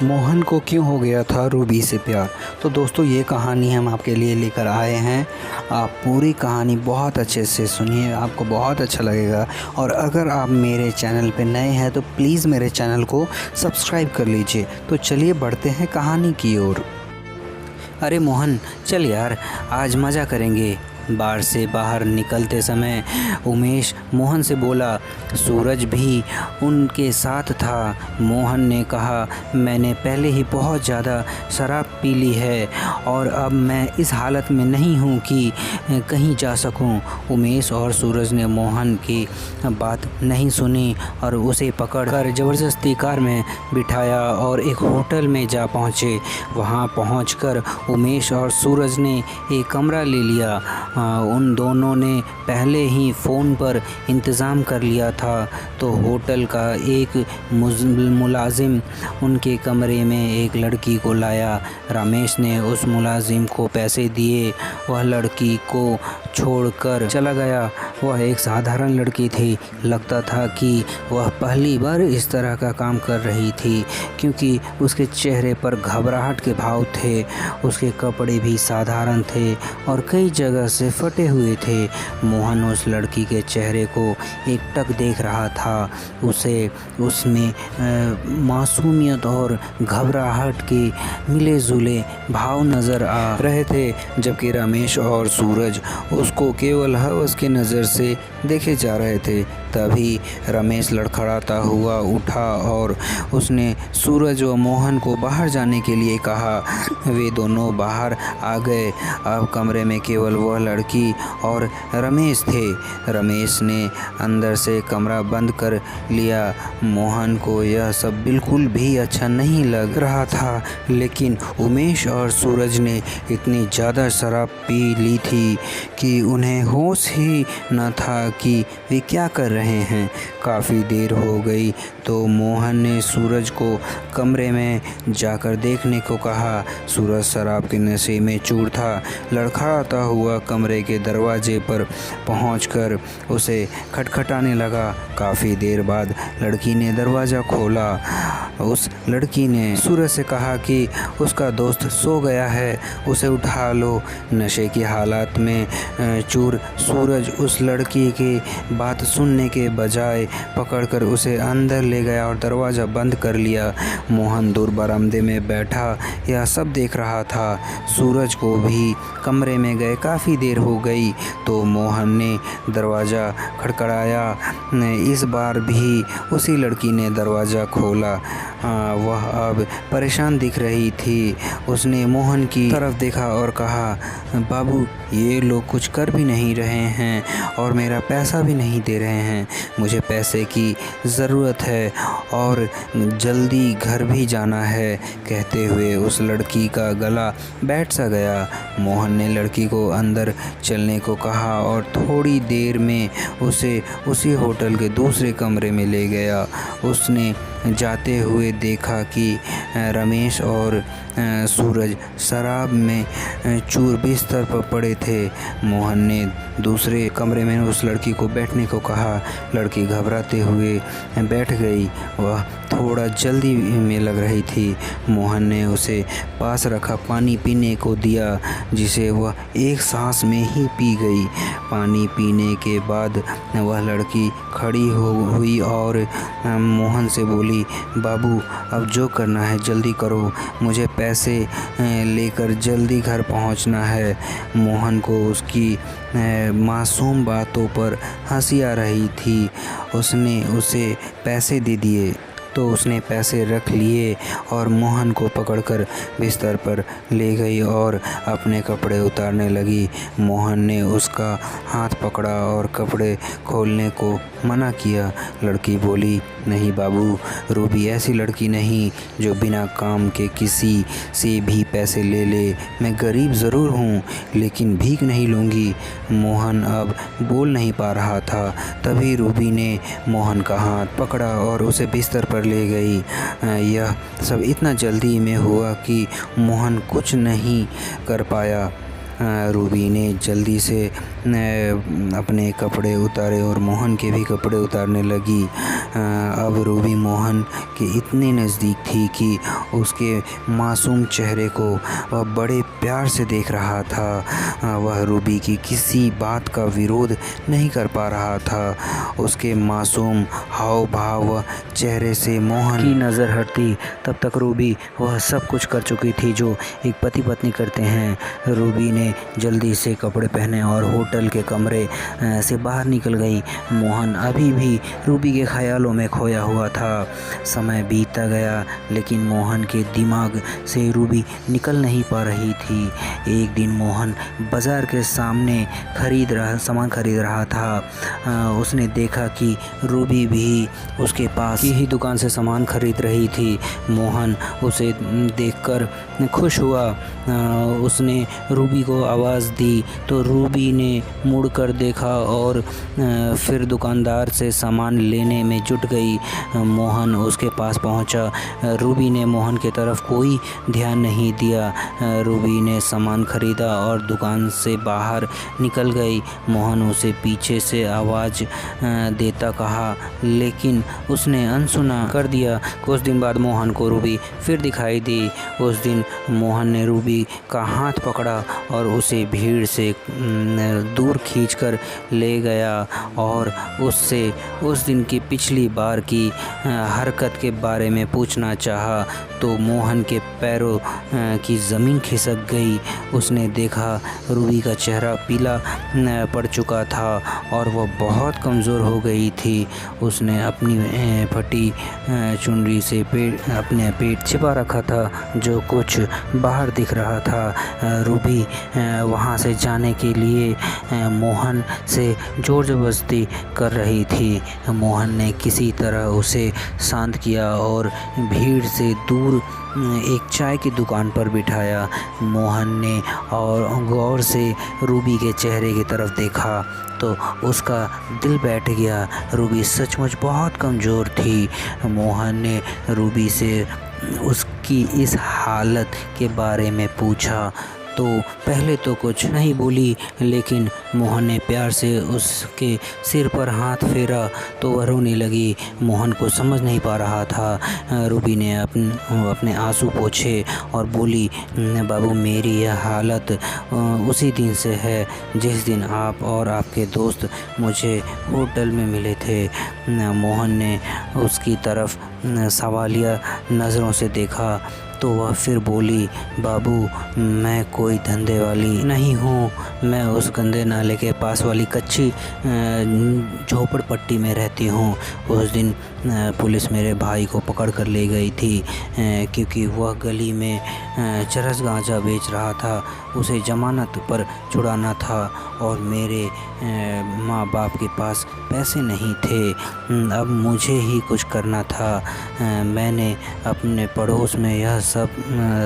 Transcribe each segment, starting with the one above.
मोहन को क्यों हो गया था रूबी से प्यार। तो दोस्तों ये कहानी हम आपके लिए लेकर आए हैं। आप पूरी कहानी बहुत अच्छे से सुनिए, आपको बहुत अच्छा लगेगा। और अगर आप मेरे चैनल पे नए हैं तो प्लीज़ मेरे चैनल को सब्सक्राइब कर लीजिए। तो चलिए बढ़ते हैं कहानी की ओर। अरे मोहन चल यार, आज मज़ा करेंगे। बार से बाहर निकलते समय उमेश मोहन से बोला। सूरज भी उनके साथ था। मोहन ने कहा, मैंने पहले ही बहुत ज़्यादा शराब पी ली है और अब मैं इस हालत में नहीं हूँ कि कहीं जा सकूँ। उमेश और सूरज ने मोहन की बात नहीं सुनी और उसे पकड़कर ज़बरदस्ती कार में बिठाया और एक होटल में जा पहुँचे। वहाँ पहुँचकर उमेश और सूरज ने एक कमरा ले लिया। उन दोनों ने पहले ही फ़ोन पर इंतज़ाम कर लिया था। तो होटल का एक मुलाजिम उनके कमरे में एक लड़की को लाया। रमेश ने उस मुलाजिम को पैसे दिए। वह लड़की को छोड़कर चला गया। वह एक साधारण लड़की थी। लगता था कि वह पहली बार इस तरह का काम कर रही थी, क्योंकि उसके चेहरे पर घबराहट के भाव थे। उसके कपड़े भी साधारण थे और कई जगह से फटे हुए थे। मोहन उस लड़की के चेहरे को एकटक देख रहा था। उसे उसमें मासूमियत और घबराहट के मिले जुले भाव नज़र आ रहे थे, जबकि रमेश और सूरज उसको केवल हवस की नज़र से देखे जा रहे थे। तभी रमेश लड़खड़ाता हुआ उठा और उसने सूरज व मोहन को बाहर जाने के लिए कहा। वे दोनों बाहर आ गए। अब कमरे में केवल वह लड़की और रमेश थे। रमेश ने अंदर से कमरा बंद कर लिया। मोहन को यह सब बिल्कुल भी अच्छा नहीं लग रहा था, लेकिन उमेश और सूरज ने इतनी ज़्यादा शराब पी ली थी कि उन्हें होश ही न था कि वे क्या कर रहे हैं। काफ़ी देर हो गई तो मोहन ने सूरज को कमरे में जाकर देखने को कहा। सूरज शराब के नशे में चूर था। लड़खड़ाता हुआ कमरे के दरवाजे पर पहुंचकर उसे खटखटाने लगा। काफ़ी देर बाद लड़की ने दरवाज़ा खोला। उस लड़की ने सूरज से कहा कि उसका दोस्त सो गया है, उसे उठा लो। नशे की हालत में चूर सूरज उस लड़की की बात सुनने के बजाय पकड़कर उसे अंदर ले गया और दरवाज़ा बंद कर लिया। मोहन दूर बरामदे में बैठा यह सब देख रहा था। सूरज को भी कमरे में गए काफ़ी देर हो गई तो मोहन ने दरवाज़ा खड़खड़ाया। इस बार भी उसी लड़की ने दरवाज़ा खोला। वह अब परेशान दिख रही थी। उसने मोहन की तरफ देखा और कहा, बाबू ये लोग कुछ कर भी नहीं रहे हैं और मेरा पैसा भी नहीं दे रहे हैं। मुझे पैसे की ज़रूरत है और जल्दी घर भी जाना है। कहते हुए उस लड़की का गला बैठ सा गया। मोहन ने लड़की को अंदर चलने को कहा और थोड़ी देर में उसे उसी होटल के दूसरे कमरे में ले गया। उसने जाते हुए देखा कि रमेश और सूरज शराब में चूर बिस्तर पर पड़े थे। मोहन ने दूसरे कमरे में उस लड़की को बैठने को कहा। लड़की घबराते हुए बैठ गई। वह थोड़ा जल्दी में लग रही थी। मोहन ने उसे पास रखा पानी पीने को दिया, जिसे वह एक सांस में ही पी गई। पानी पीने के बाद वह लड़की खड़ी हुई और मोहन से बोली, बाबू अब जो करना है जल्दी करो, मुझे पैसे लेकर जल्दी घर पहुंचना है। मोहन को उसकी मासूम बातों पर हंसी आ रही थी। उसने उसे पैसे दे दिए तो उसने पैसे रख लिए और मोहन को पकड़कर बिस्तर पर ले गई और अपने कपड़े उतारने लगी। मोहन ने उसका हाथ पकड़ा और कपड़े खोलने को मना किया। लड़की बोली, नहीं बाबू, रूबी ऐसी लड़की नहीं जो बिना काम के किसी से भी पैसे ले ले। मैं गरीब ज़रूर हूँ लेकिन भीख नहीं लूँगी। मोहन अब बोल नहीं पा रहा था। तभी रूबी ने मोहन का हाथ पकड़ा और उसे बिस्तर पर ले गई। यह सब इतना जल्दी में हुआ कि मोहन कुछ नहीं कर पाया। रूबी ने जल्दी से अपने कपड़े उतारे और मोहन के भी कपड़े उतारने लगी। अब रूबी मोहन के इतने नज़दीक थी कि उसके मासूम चेहरे को वह बड़े प्यार से देख रहा था। वह रूबी की किसी बात का विरोध नहीं कर पा रहा था। उसके मासूम हाव भाव चेहरे से मोहन की नज़र हटती तब तक रूबी वह सब कुछ कर चुकी थी जो एक पति पत्नी करते हैं। रूबी ने जल्दी से कपड़े पहने और होटल के कमरे से बाहर निकल गई। मोहन अभी भी रूबी के ख्यालों में खोया हुआ था। समय बीतता गया लेकिन मोहन के दिमाग से रूबी निकल नहीं पा रही थी। एक दिन मोहन बाज़ार के सामने सामान खरीद रहा था। उसने देखा कि रूबी भी उसके पास की ही दुकान से सामान खरीद रही थी। मोहन उसे देखकर खुश हुआ। उसने रूबी को आवाज़ दी तो रूबी ने मुड़कर देखा और फिर दुकानदार से सामान लेने में जुट गई। मोहन उसके पास पहुंचा। रूबी ने मोहन की तरफ कोई ध्यान नहीं दिया। रूबी ने सामान खरीदा और दुकान से बाहर निकल गई। मोहन उसे पीछे से आवाज़ देता कहा लेकिन उसने अनसुना कर दिया। कुछ दिन बाद मोहन को रूबी फिर दिखाई दी। उस दिन मोहन ने रूबी का हाथ पकड़ा और उसे भीड़ से दूर खींचकर ले गया और उससे उस दिन की पिछली बार की हरकत के बारे में पूछना चाहा तो मोहन के पैरों की ज़मीन खिसक गई। उसने देखा रूबी का चेहरा पीला पड़ चुका था और वह बहुत कमज़ोर हो गई थी। उसने अपनी फटी चुनरी से अपने पेट छिपा रखा था जो कुछ बाहर दिख रहा था। रूबी वहाँ से जाने के लिए मोहन से ज़ोर ज़बरदस्ती कर रही थी। मोहन ने किसी तरह उसे शांत किया और भीड़ से दूर एक चाय की दुकान पर बिठाया। मोहन ने और गौर से रूबी के चेहरे की तरफ देखा तो उसका दिल बैठ गया। रूबी सचमुच बहुत कमज़ोर थी। मोहन ने रूबी से उसकी इस हालत के बारे में पूछा तो पहले तो कुछ नहीं बोली लेकिन मोहन ने प्यार से उसके सिर पर हाथ फेरा तो वह रोने लगी। मोहन को समझ नहीं पा रहा था। रूबी ने अपने आंसू पोंछे और बोली बाबू मेरी यह हालत उसी दिन से है जिस दिन आप और आपके दोस्त मुझे होटल में मिले थे। मोहन ने उसकी तरफ सवालिया नज़रों से देखा तो वह फिर बोली बाबू मैं कोई धंधे वाली नहीं हूँ। मैं उस गंदे नाले के पास वाली कच्ची झोपड़पट्टी में रहती हूँ। उस दिन पुलिस मेरे भाई को पकड़ कर ले गई थी क्योंकि वह गली में चरस गांजा बेच रहा था। उसे ज़मानत पर छुड़ाना था और मेरे माँ बाप के पास पैसे नहीं थे। अब मुझे ही कुछ करना था। मैंने अपने पड़ोस में यह सब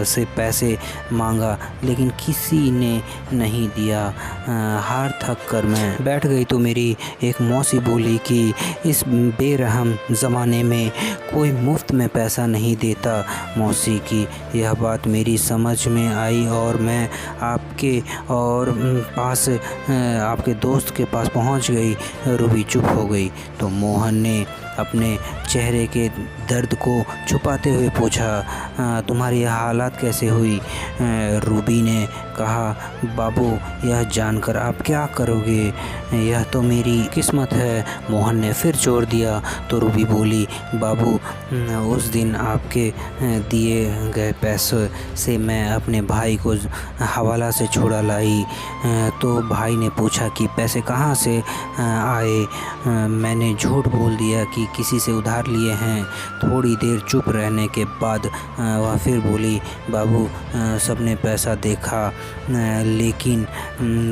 से पैसे मांगा लेकिन किसी ने नहीं दिया। हार थक कर मैं बैठ गई तो मेरी एक मौसी बोली कि इस बेरहम ज़माने में कोई मुफ्त में पैसा नहीं देता। मौसी की यह बात मेरी समझ में आई और मैं आपके दोस्त के पास पहुंच गई। रूबी चुप हो गई तो मोहन ने अपने चेहरे के दर्द को छुपाते हुए पूछा तुम्हारी यह हालत कैसे हुई। रूबी ने कहा बाबू यह जानकर आप क्या करोगे, यह तो मेरी किस्मत है। मोहन ने फिर जोर दिया तो रूबी बोली बाबू उस दिन आपके दिए गए पैसों से मैं अपने भाई को हवाला से छुड़ा लाई। तो भाई ने पूछा कि पैसे कहाँ से आए। मैंने झूठ बोल दिया कि किसी से उधार लिए हैं। थोड़ी देर चुप रहने के बाद वह फिर बोली बाबू सबने पैसा देखा लेकिन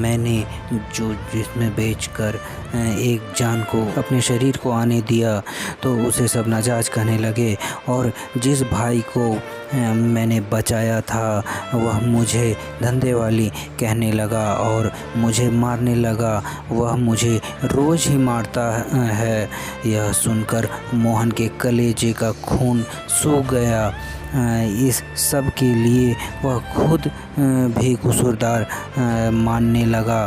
मैंने जिसमें बेचकर एक जान को अपने शरीर को आने दिया तो उसे सब नाजायज़ कहने लगे और जिस भाई को मैंने बचाया था वह मुझे धंधे वाली कहने लगा और मुझे मारने लगा। वह मुझे रोज़ ही मारता है। यह सुनकर मोहन के कलेजे का खून सूख गया। इस सब के लिए वह खुद भी कसूरदार मानने लगा।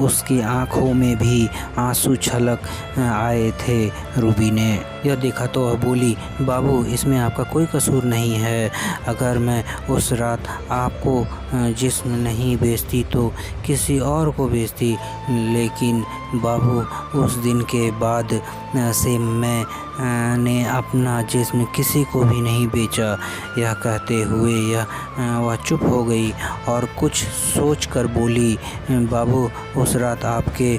उसकी आंखों में भी आंसू छलक आए थे। रूबी ने यह देखा तो वह बोली, बाबू इसमें आपका कोई कसूर नहीं है। अगर मैं उस रात आपको जिस्म नहीं बेचती तो किसी और को बेचती, लेकिन बाबू उस दिन के बाद से मैंने अपना जिस्म किसी को भी नहीं बेचा। यह कहते हुए वह चुप हो गई और कुछ सोच कर बोली, बाबू उस रात आपके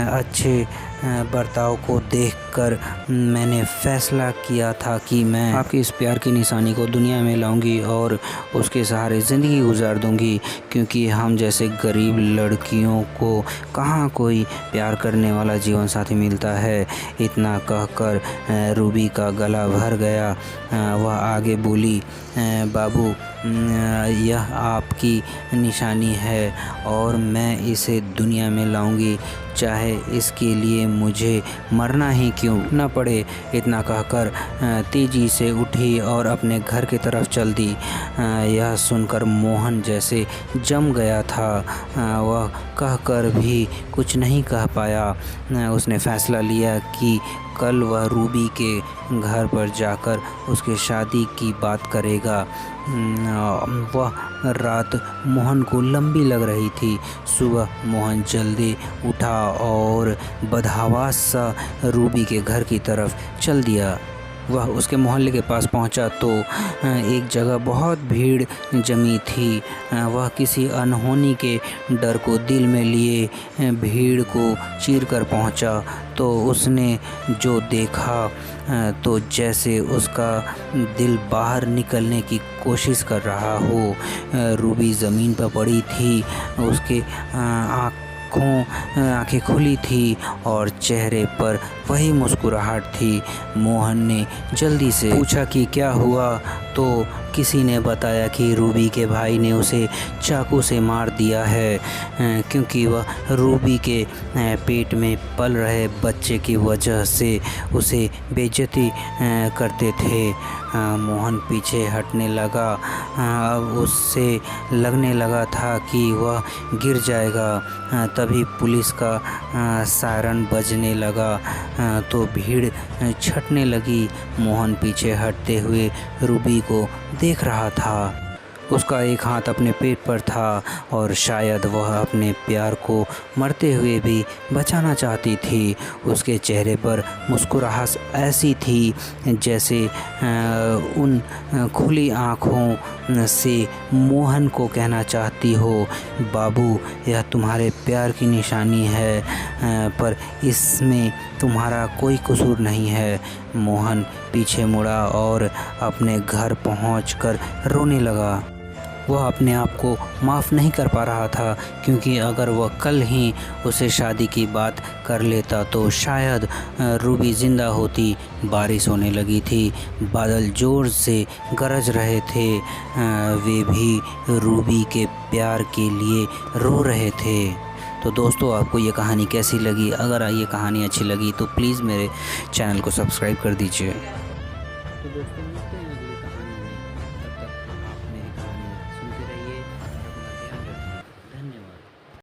अच्छे बर्ताव को देखकर मैंने फ़ैसला किया था कि मैं आपके इस प्यार की निशानी को दुनिया में लाऊंगी और उसके सहारे ज़िंदगी गुजार दूंगी, क्योंकि हम जैसे गरीब लड़कियों को कहाँ कोई प्यार करने वाला जीवन साथी मिलता है। इतना कहकर रूबी का गला भर गया। वह आगे बोली, बाबू यह आपकी निशानी है और मैं इसे दुनिया में लाऊंगी, चाहे इसके लिए मुझे मरना ही क्यों न पड़े। इतना कहकर तेज़ी से उठी और अपने घर की तरफ चल दी। यह सुनकर मोहन जैसे जम गया था। वह कहकर भी कुछ नहीं कह पाया। उसने फ़ैसला लिया कि कल वह रूबी के घर पर जाकर उसके शादी की बात करेगा। वह रात मोहन को लंबी लग रही थी। सुबह मोहन जल्दी उठा और बदहवास सा रूबी के घर की तरफ चल दिया। वह उसके मोहल्ले के पास पहुंचा तो एक जगह बहुत भीड़ जमी थी। वह किसी अनहोनी के डर को दिल में लिए भीड़ को चीर कर पहुंचा तो उसने जो देखा तो जैसे उसका दिल बाहर निकलने की कोशिश कर रहा हो। रूबी ज़मीन पर पड़ी थी। उसके आँखें खुली थी और चेहरे पर वही मुस्कुराहट थी। मोहन ने जल्दी से पूछा कि क्या हुआ, तो किसी ने बताया कि रूबी के भाई ने उसे चाकू से मार दिया है, क्योंकि वह रूबी के पेट में पल रहे बच्चे की वजह से उसे बेइज्जती करते थे। मोहन पीछे हटने लगा। अब उससे लगने लगा था कि वह गिर जाएगा। तभी पुलिस का सायरन बजने लगा तो भीड़ छटने लगी। मोहन पीछे हटते हुए रूबी को देख रहा था। उसका एक हाथ अपने पेट पर था और शायद वह अपने प्यार को मरते हुए भी बचाना चाहती थी। उसके चेहरे पर मुस्कुराहट ऐसी थी जैसे उन खुली आँखों से मोहन को कहना चाहती हो, बाबू यह तुम्हारे प्यार की निशानी है, पर इसमें तुम्हारा कोई कसूर नहीं है। मोहन पीछे मुड़ा और अपने घर पहुंचकर रोने लगा। वह अपने आप को माफ़ नहीं कर पा रहा था, क्योंकि अगर वह कल ही उसे शादी की बात कर लेता तो शायद रूबी ज़िंदा होती। बारिश होने लगी थी। बादल ज़ोर से गरज रहे थे। वे भी रूबी के प्यार के लिए रो रहे थे। तो दोस्तों, आपको ये कहानी कैसी लगी? अगर ये कहानी अच्छी लगी तो प्लीज़ मेरे चैनल को सब्सक्राइब कर दीजिए। तो दोस्तों, मिलते हैं अगली कहानी।